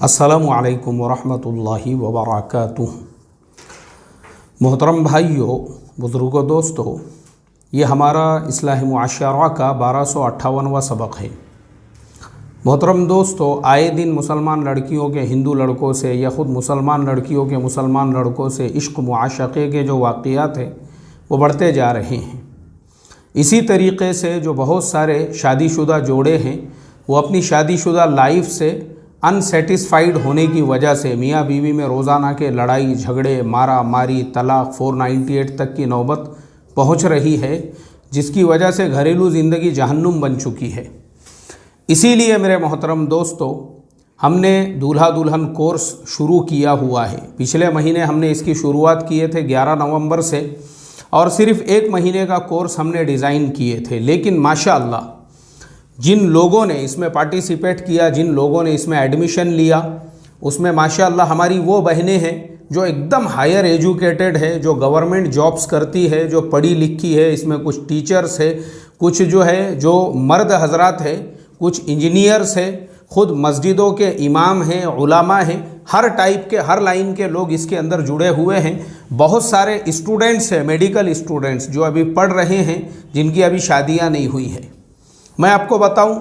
अस्सलामु अलैकुम वरहमतुल्लाहि वबरकातुहू। मोहतरम भाइयों, बुज़ुर्गों, दोस्तों, ये हमारा इस्लाही मुआशरा का 1258वां सबक है। मोहतरम दोस्तों, आए दिन मुसलमान लड़कियों के हिंदू लड़कों से या ख़ुद मुसलमान लड़कियों के मुसलमान लड़कों से इश्क मुआशक़े के जो वाक़यात हैं वो बढ़ते जा रहे हैं। इसी तरीक़े से जो बहुत सारे शादीशुदा जोड़े हैं वो अपनी शादीशुदा लाइफ से अनसेटिस्फाइड होने की वजह से मियाँ बीवी में रोज़ाना के लड़ाई झगड़े, मारा मारी, तलाक़ 498 तक की नौबत पहुँच रही है, जिसकी वजह से घरेलू ज़िंदगी जहन्नुम बन चुकी है। इसीलिए मेरे मोहतरम दोस्तों, हमने दूल्हा दुल्हन कोर्स शुरू किया हुआ है। पिछले महीने हमने इसकी शुरुआत किए थे 11 नवंबर से, और सिर्फ़ 1 महीने का कोर्स हमने डिज़ाइन किए थे। लेकिन माशाअल्लाह जिन लोगों ने इसमें पार्टिसिपेट किया, जिन लोगों ने इसमें एडमिशन लिया, उसमें माशाअल्लाह हमारी वो बहनें हैं जो एकदम हायर एजुकेटेड है, जो गवर्नमेंट जॉब्स करती है, जो पढ़ी लिखी है। इसमें कुछ टीचर्स है, कुछ जो है जो मर्द हजरात है, कुछ इंजीनियर्स है, ख़ुद मस्जिदों के इमाम हैं, उलामा हैं, हर टाइप के, हर लाइन के लोग इसके अंदर जुड़े हुए हैं। बहुत सारे स्टूडेंट्स हैं, मेडिकल स्टूडेंट्स जो अभी पढ़ रहे हैं, जिनकी अभी शादियां नहीं हुई है। मैं आपको बताऊं,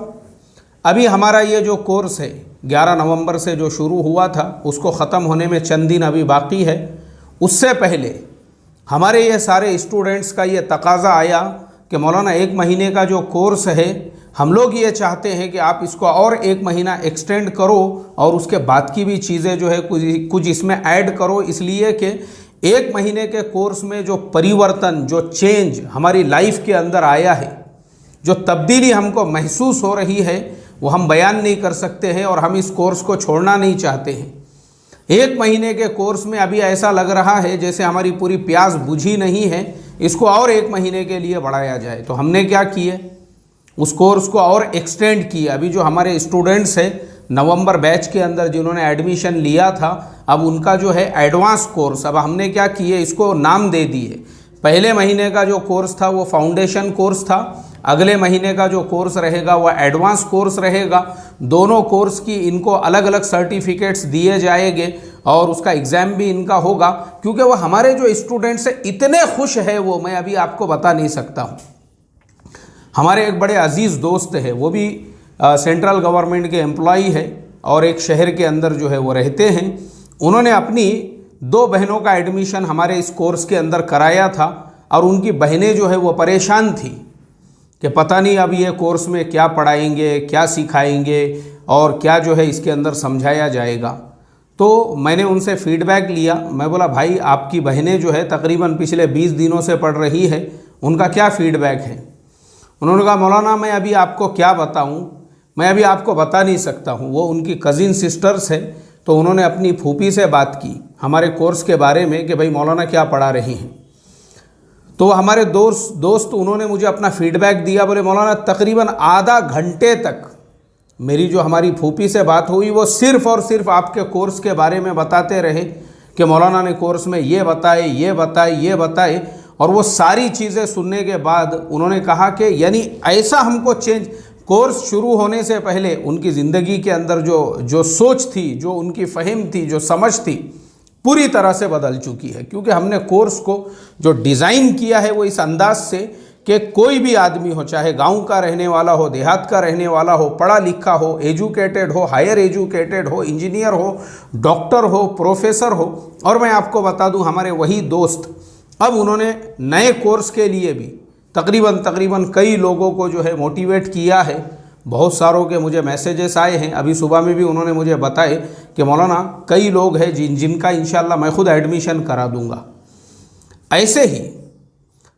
अभी हमारा ये जो कोर्स है 11 नवंबर से जो शुरू हुआ था, उसको ख़त्म होने में चंद दिन अभी बाकी है। उससे पहले हमारे ये सारे स्टूडेंट्स का ये तकाज़ा आया कि मौलाना 1 महीने का जो कोर्स है, हम लोग ये चाहते हैं कि आप इसको और 1 महीना एक्सटेंड करो और उसके बाद की भी चीज़ें जो है कुछ इसमें ऐड करो, इसलिए कि 1 महीने के कोर्स में जो परिवर्तन, जो चेंज हमारी लाइफ के अंदर आया है, जो तब्दीली हमको महसूस हो रही है, वो हम बयान नहीं कर सकते हैं और हम इस कोर्स को छोड़ना नहीं चाहते हैं। 1 महीने के कोर्स में अभी ऐसा लग रहा है जैसे हमारी पूरी प्यास बुझी नहीं है, इसको और 1 महीने के लिए बढ़ाया जाए। तो हमने क्या किए, उस कोर्स को और एक्सटेंड किया। अभी जो हमारे स्टूडेंट्स हैं नवंबर बैच के अंदर जिन्होंने एडमिशन लिया था, अब उनका जो है एडवांस कोर्स, अब हमने क्या किए, इसको नाम दे दिए। पहले महीने का जो कोर्स था वो फाउंडेशन कोर्स था, अगले महीने का जो कोर्स रहेगा वह एडवांस कोर्स रहेगा। दोनों कोर्स की इनको अलग अलग सर्टिफिकेट्स दिए जाएंगे और उसका एग्ज़ाम भी इनका होगा, क्योंकि वह हमारे जो स्टूडेंट्स हैं इतने खुश है वो मैं अभी आपको बता नहीं सकता हूँ। हमारे एक बड़े अजीज़ दोस्त है, वो भी सेंट्रल गवर्नमेंट के एम्प्लॉई है और एक शहर के अंदर जो है वो रहते हैं। उन्होंने अपनी 2 बहनों का एडमिशन हमारे इस कोर्स के अंदर कराया था और उनकी बहनें जो है वो परेशान थी कि पता नहीं अब ये कोर्स में क्या पढ़ाएंगे, क्या सिखाएंगे और क्या जो है इसके अंदर समझाया जाएगा। तो मैंने उनसे फ़ीडबैक लिया। मैं बोला, भाई आपकी बहनें जो है तकरीबन पिछले 20 दिनों से पढ़ रही है, उनका क्या फ़ीडबैक है। उन्होंने कहा, मौलाना मैं अभी आपको क्या बताऊं, मैं अभी आपको बता नहीं सकता हूं। वो उनकी कज़िन सिस्टर्स है, तो उन्होंने अपनी फूफी से बात की हमारे कोर्स के बारे में कि भाई मौलाना क्या पढ़ा रही हैं। तो हमारे दोस्त उन्होंने मुझे अपना फ़ीडबैक दिया। बोले, मौलाना तकरीबन आधा घंटे तक मेरी जो हमारी फूफी से बात हुई वो सिर्फ़ और सिर्फ आपके कोर्स के बारे में बताते रहे कि मौलाना ने कोर्स में ये बताए, ये बताए, ये बताए। और वो सारी चीज़ें सुनने के बाद उन्होंने कहा कि यानी ऐसा हमको चेंज, कोर्स शुरू होने से पहले उनकी ज़िंदगी के अंदर जो सोच थी, जो उनकी फ़हम थी, जो समझ थी, पूरी तरह से बदल चुकी है। क्योंकि हमने कोर्स को जो डिज़ाइन किया है वो इस अंदाज से कि कोई भी आदमी हो, चाहे गांव का रहने वाला हो, देहात का रहने वाला हो, पढ़ा लिखा हो, एजुकेटेड हो, हायर एजुकेटेड हो, इंजीनियर हो, डॉक्टर हो, प्रोफेसर हो। और मैं आपको बता दूं, हमारे वही दोस्त अब उन्होंने नए कोर्स के लिए भी तकरीबन कई लोगों को जो है मोटिवेट किया है। बहुत सारों के मुझे मैसेजेस आए हैं। अभी सुबह में भी उन्होंने मुझे बताए कि मौलाना कई लोग हैं जिनका इंशाल्लाह मैं खुद एडमिशन करा दूंगा। ऐसे ही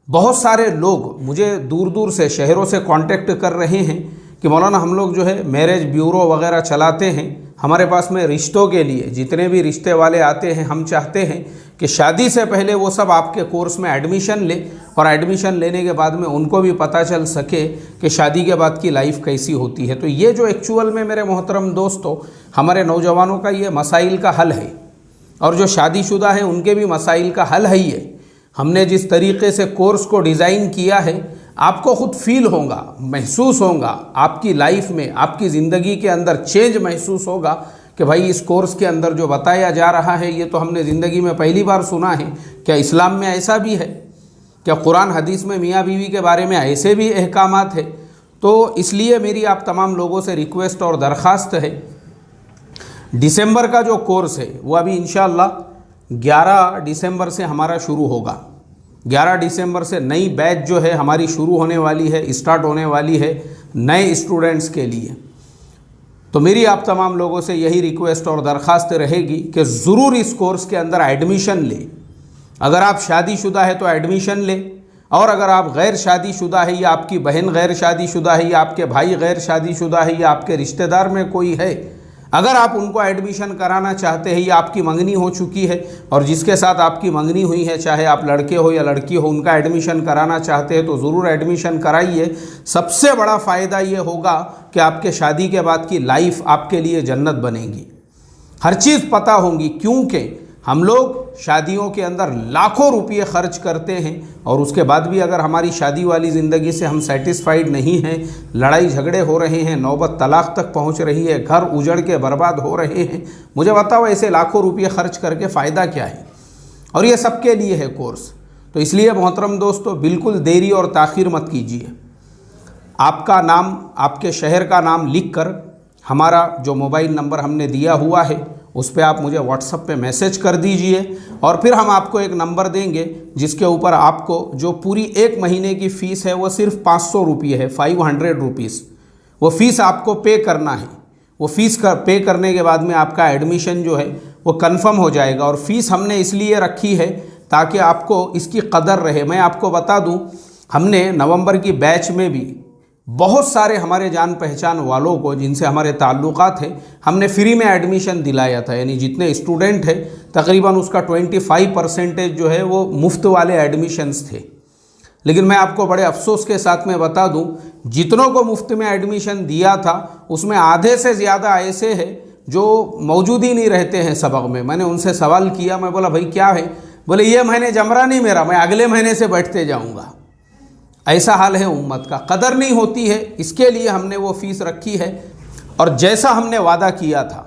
बहुत सारे लोग मुझे दूर दूर से, शहरों से कांटेक्ट कर रहे हैं कि मौलाना हम लोग जो है मैरिज ब्यूरो वगैरह चलाते हैं, हमारे पास में रिश्तों के लिए जितने भी रिश्ते वाले आते हैं, हम चाहते हैं कि शादी से पहले वो सब आपके कोर्स में एडमिशन ले और एडमिशन लेने के बाद में उनको भी पता चल सके कि शादी के बाद की लाइफ कैसी होती है। तो ये जो एक्चुअल में मेरे मोहतरम दोस्तों हमारे नौजवानों का ये मसाइल का हल है, और जो शादीशुदा हैं उनके भी मसाइल का हल है ये। हमने जिस तरीके से कोर्स को डिज़ाइन किया है, आपको खुद फील होगा, महसूस होगा, आपकी लाइफ में, आपकी ज़िंदगी के अंदर चेंज महसूस होगा कि भाई इस कोर्स के अंदर जो बताया जा रहा है ये तो हमने ज़िंदगी में पहली बार सुना है, क्या इस्लाम में ऐसा भी है, क्या कुरान हदीस में मियाँ बीवी के बारे में ऐसे भी अहकामात है। तो इसलिए मेरी आप तमाम लोगों से रिक्वेस्ट और दरख्वास्त है, दिसंबर का जो कोर्स है वो अभी इंशाअल्लाह 11 दिसंबर से हमारा शुरू होगा। 11 दिसंबर से नई बैच जो है हमारी शुरू होने वाली है, स्टार्ट होने वाली है नए स्टूडेंट्स के लिए। तो मेरी आप तमाम लोगों से यही रिक्वेस्ट और दरख्वास्त रहेगी कि ज़रूर इस कोर्स के अंदर एडमिशन लें। अगर आप शादीशुदा है तो एडमिशन लें, और अगर आप गैर शादीशुदा है या आपकी बहन गैर शादीशुदा है या आपके भाई गैर शादीशुदा है या आपके रिश्तेदार में कोई है, अगर आप उनको एडमिशन कराना चाहते हैं या आपकी मंगनी हो चुकी है और जिसके साथ आपकी मंगनी हुई है, चाहे आप लड़के हो या लड़की हो, उनका एडमिशन कराना चाहते हैं तो ज़रूर एडमिशन कराइए। सबसे बड़ा फ़ायदा ये होगा कि आपके शादी के बाद की लाइफ आपके लिए जन्नत बनेगी, हर चीज़ पता होंगी। क्योंकि हम लोग शादियों के अंदर लाखों रुपये खर्च करते हैं और उसके बाद भी अगर हमारी शादी वाली ज़िंदगी से हम सेटिस्फाइड नहीं हैं, लड़ाई झगड़े हो रहे हैं, नौबत तलाक तक पहुंच रही है, घर उजड़ के बर्बाद हो रहे हैं, मुझे बताओ ऐसे लाखों रुपये खर्च करके फ़ायदा क्या है। और ये सबके लिए है कोर्स। तो इसलिए मोहतरम दोस्तों, बिल्कुल देरी और ताख़ीर मत कीजिए। आपका नाम, आपके शहर का नाम लिख कर हमारा जो मोबाइल नंबर हमने दिया हुआ है उस पर आप मुझे व्हाट्सएप पे मैसेज कर दीजिए, और फिर हम आपको एक नंबर देंगे जिसके ऊपर आपको जो पूरी 1 महीने की फ़ीस है वो सिर्फ 500 रुपये है, 500 रुपीज़ वो फ़ीस आपको पे करना है। वो फ़ीस पे करने के बाद में आपका एडमिशन जो है वो कंफर्म हो जाएगा। और फ़ीस हमने इसलिए रखी है ताकि आपको इसकी कदर रहे। मैं आपको बता दूं, हमने नवंबर की बैच में भी बहुत सारे हमारे जान पहचान वालों को जिनसे हमारे ताल्लुकात हैं, हमने फ्री में एडमिशन दिलाया था। यानी जितने स्टूडेंट हैं तकरीबन उसका 25% जो है वो मुफ्त वाले एडमिशन्स थे। लेकिन मैं आपको बड़े अफसोस के साथ में बता दूं, जितनों को मुफ्त में एडमिशन दिया था उसमें आधे से ज़्यादा ऐसे हैं जो मौजूद ही नहीं रहते हैं सबक में। मैंने उनसे सवाल किया, मैं बोला भाई क्या है? बोले ये महीने जमरा नहीं मेरा, मैं अगले महीने से बैठते जाऊँगा। ऐसा हाल है उम्मत का, कदर नहीं होती है। इसके लिए हमने वो फ़ीस रखी है और जैसा हमने वादा किया था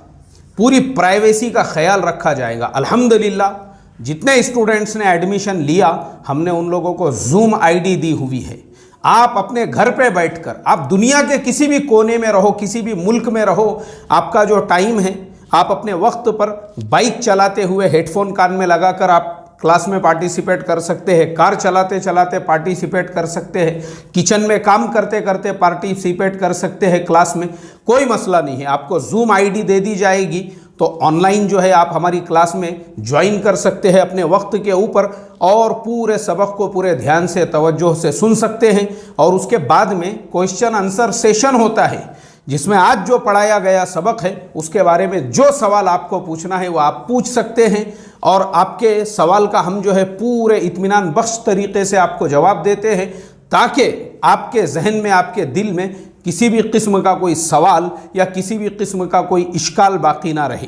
पूरी प्राइवेसी का ख्याल रखा जाएगा। अल्हम्दुलिल्लाह जितने स्टूडेंट्स ने एडमिशन लिया हमने उन लोगों को जूम आईडी दी हुई है। आप अपने घर पे बैठकर, आप दुनिया के किसी भी कोने में रहो, किसी भी मुल्क में रहो, आपका जो टाइम है आप अपने वक्त पर बाइक चलाते हुए हेडफोन कान में लगाकर आप क्लास में पार्टिसिपेट कर सकते हैं, कार चलाते चलाते पार्टिसिपेट कर सकते हैं, किचन में काम करते करते पार्टिसिपेट कर सकते हैं क्लास में, कोई मसला नहीं है। आपको जूम आईडी दे दी जाएगी तो ऑनलाइन जो है आप हमारी क्लास में ज्वाइन कर सकते हैं अपने वक्त के ऊपर और पूरे सबक को पूरे ध्यान से तवज्जो से सुन सकते हैं। और उसके बाद में क्वेश्चन आंसर सेशन होता है जिसमें आज जो पढ़ाया गया सबक है उसके बारे में जो सवाल आपको पूछना है वो आप पूछ सकते हैं और आपके सवाल का हम जो है पूरे इत्मीनान बख्श तरीके से आपको जवाब देते हैं ताकि आपके जहन में, आपके दिल में किसी भी किस्म का कोई सवाल या किसी भी किस्म का कोई इश्काल बाकी ना रहे।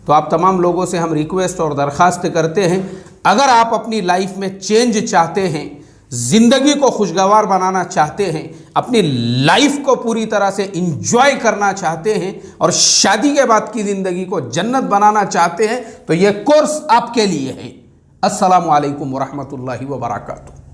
तो आप तमाम लोगों से हम रिक्वेस्ट और दरख्वास्त करते हैं, अगर आप अपनी लाइफ में चेंज चाहते हैं, ज़िंदगी को खुशगवार बनाना चाहते हैं, अपनी लाइफ को पूरी तरह से इंजॉय करना चाहते हैं और शादी के बाद की ज़िंदगी को जन्नत बनाना चाहते हैं तो ये कोर्स आपके लिए है। अस्सलामु अलैकुम वरहमतुल्लाहि वबरकातुहू।